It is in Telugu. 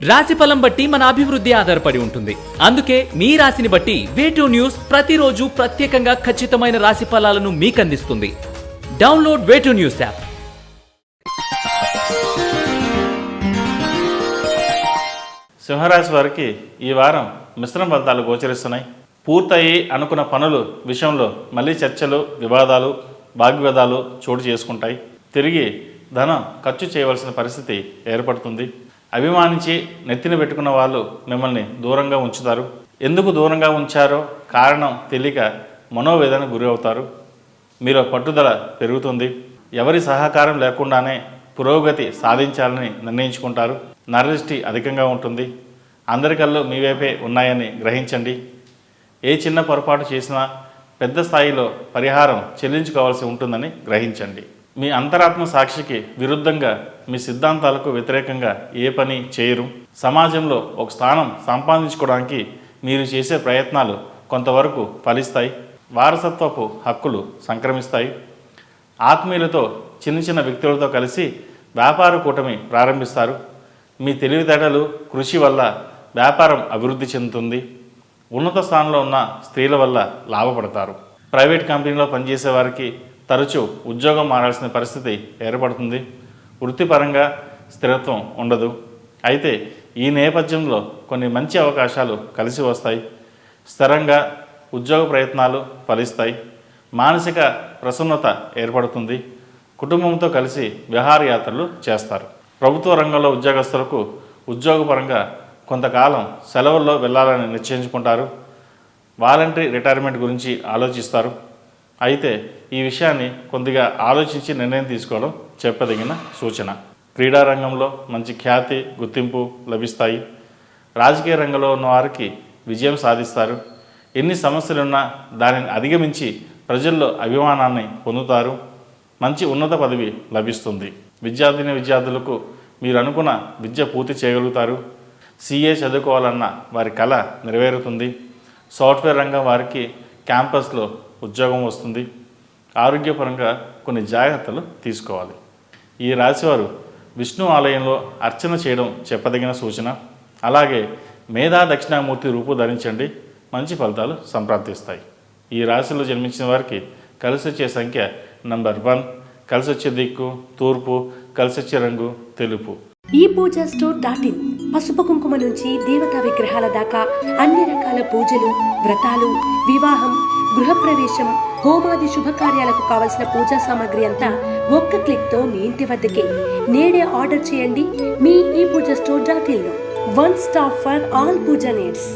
రాశిఫలం బట్టి మన అభివృద్ధి ఆధారపడి ఉంటుంది. అందుకే మీ రాశిని బట్టి వే2 న్యూస్ ప్రతిరోజు ప్రత్యేకంగా ఖచ్చితమైన రాశి ఫలాలను మీకు అందిస్తుంది. Download way two news app. సింహరాశి వారికి ఈ వారం మిశ్రమ ఫలితాలు గోచరిస్తున్నాయి. పూర్తయి అనుకున్న పనులు విషయంలో మళ్ళీ చర్చలు, వివాదాలు, వాగ్వివాదాలు చోటు చేసుకుంటాయి. తిరిగి ధనం ఖర్చు చేయవలసిన పరిస్థితి ఏర్పడుతుంది. అభిమానించి నెత్తిన పెట్టుకున్న వాళ్ళు మిమ్మల్ని దూరంగా ఉంచుతారు. ఎందుకు దూరంగా ఉంచారో కారణం తెలియక మనోవేదన గురి అవుతారు. మీలో పట్టుదల పెరుగుతుంది. ఎవరి సహకారం లేకుండానే పురోగతి సాధించాలని నిర్ణయించుకుంటారు. నరదృష్టి అధికంగా ఉంటుంది. అందరి కళ్ళు మీ వైపే ఉన్నాయని గ్రహించండి. ఏ చిన్న పొరపాటు చేసినా పెద్ద స్థాయిలో పరిహారం చెల్లించుకోవాల్సి ఉంటుందని గ్రహించండి. మీ అంతరాత్మ సాక్షికి విరుద్ధంగా, మీ సిద్ధాంతాలకు వ్యతిరేకంగా ఏ పని చేయరు. సమాజంలో ఒక స్థానం సంపాదించుకోవడానికి మీరు చేసే ప్రయత్నాలు కొంతవరకు ఫలిస్తాయి. వారసత్వపు హక్కులు సంక్రమిస్తాయి. ఆత్మీయులతో, చిన్న చిన్న వ్యక్తులతో కలిసి వ్యాపార కూటమి ప్రారంభిస్తారు. మీ తెలివితేటలు, కృషి వల్ల వ్యాపారం అభివృద్ధి చెందుతుంది. ఉన్నత స్థానంలో ఉన్న స్త్రీల వల్ల లాభపడతారు. ప్రైవేట్ కంపెనీలో పనిచేసే వారికి తరచూ ఉద్యోగం మారాల్సిన పరిస్థితి ఏర్పడుతుంది. వృత్తిపరంగా స్థిరత్వం ఉండదు. అయితే ఈ నేపథ్యంలో కొన్ని మంచి అవకాశాలు కలిసి వస్తాయి. స్థిరంగా ఉద్యోగ ప్రయత్నాలు ఫలిస్తాయి. మానసిక ప్రసన్నత ఏర్పడుతుంది. కుటుంబంతో కలిసి విహారయాత్రలు చేస్తారు. ప్రభుత్వ రంగంలో ఉద్యోగస్తులకు ఉద్యోగపరంగా కొంతకాలం సెలవుల్లో వెళ్ళాలని నిశ్చయించుకుంటారు. వాలంటరీ రిటైర్మెంట్ గురించి ఆలోచిస్తారు. అయితే ఈ విషయాన్ని కొద్దిగా ఆలోచించి నిర్ణయం తీసుకోవడం చెప్పదగిన సూచన. క్రీడా రంగంలో మంచి ఖ్యాతి, గుర్తింపు లభిస్తాయి. రాజకీయ రంగంలో ఉన్న వారికి విజయం సాధిస్తారు. ఎన్ని సమస్యలున్నా దానిని అధిగమించి ప్రజల్లో అభిమానాన్ని పొందుతారు. మంచి ఉన్నత పదవి లభిస్తుంది. విద్యార్థులకు మీరు అనుకున్న విద్య పూర్తి చేయగలుగుతారు. CA చదువుకోవాలన్న వారి కళ నెరవేరుతుంది. సాఫ్ట్వేర్ రంగం వారికి క్యాంపస్లో ఉద్యోగం వస్తుంది. ఆరోగ్యపరంగా కొన్ని జాగ్రత్తలు తీసుకోవాలి. ఈ రాశివారు విష్ణు ఆలయంలో అర్చన చేయడం చెప్పదగిన సూచన. అలాగే మేధా దక్షిణామూర్తి రూపు ధరించండి. మంచి ఫలితాలు సంప్రాప్తిస్తాయి. ఈ రాశిలో జన్మించిన వారికి కలిసి వచ్చే సంఖ్య నంబర్ 1, కలిసి వచ్చే దిక్కు తూర్పు, కలిసి వచ్చే రంగు తెలుపు. ePoojaStore.in పసుపు కుంకుమ నుంచి దేవతా విగ్రహాల దాకా అన్ని రకాల పూజలు, వ్రతాలు, వివాహం, గృహప్రవేశం, హోమాది శుభకార్యాలకు కావలసిన పూజా సామాగ్రి అంతా ఒక్క క్లిక్తో మీ ఇంటి వద్దకే. నేడే ఆర్డర్ చేయండి మీ ePoojaStore.in లో. One stop for all puja needs.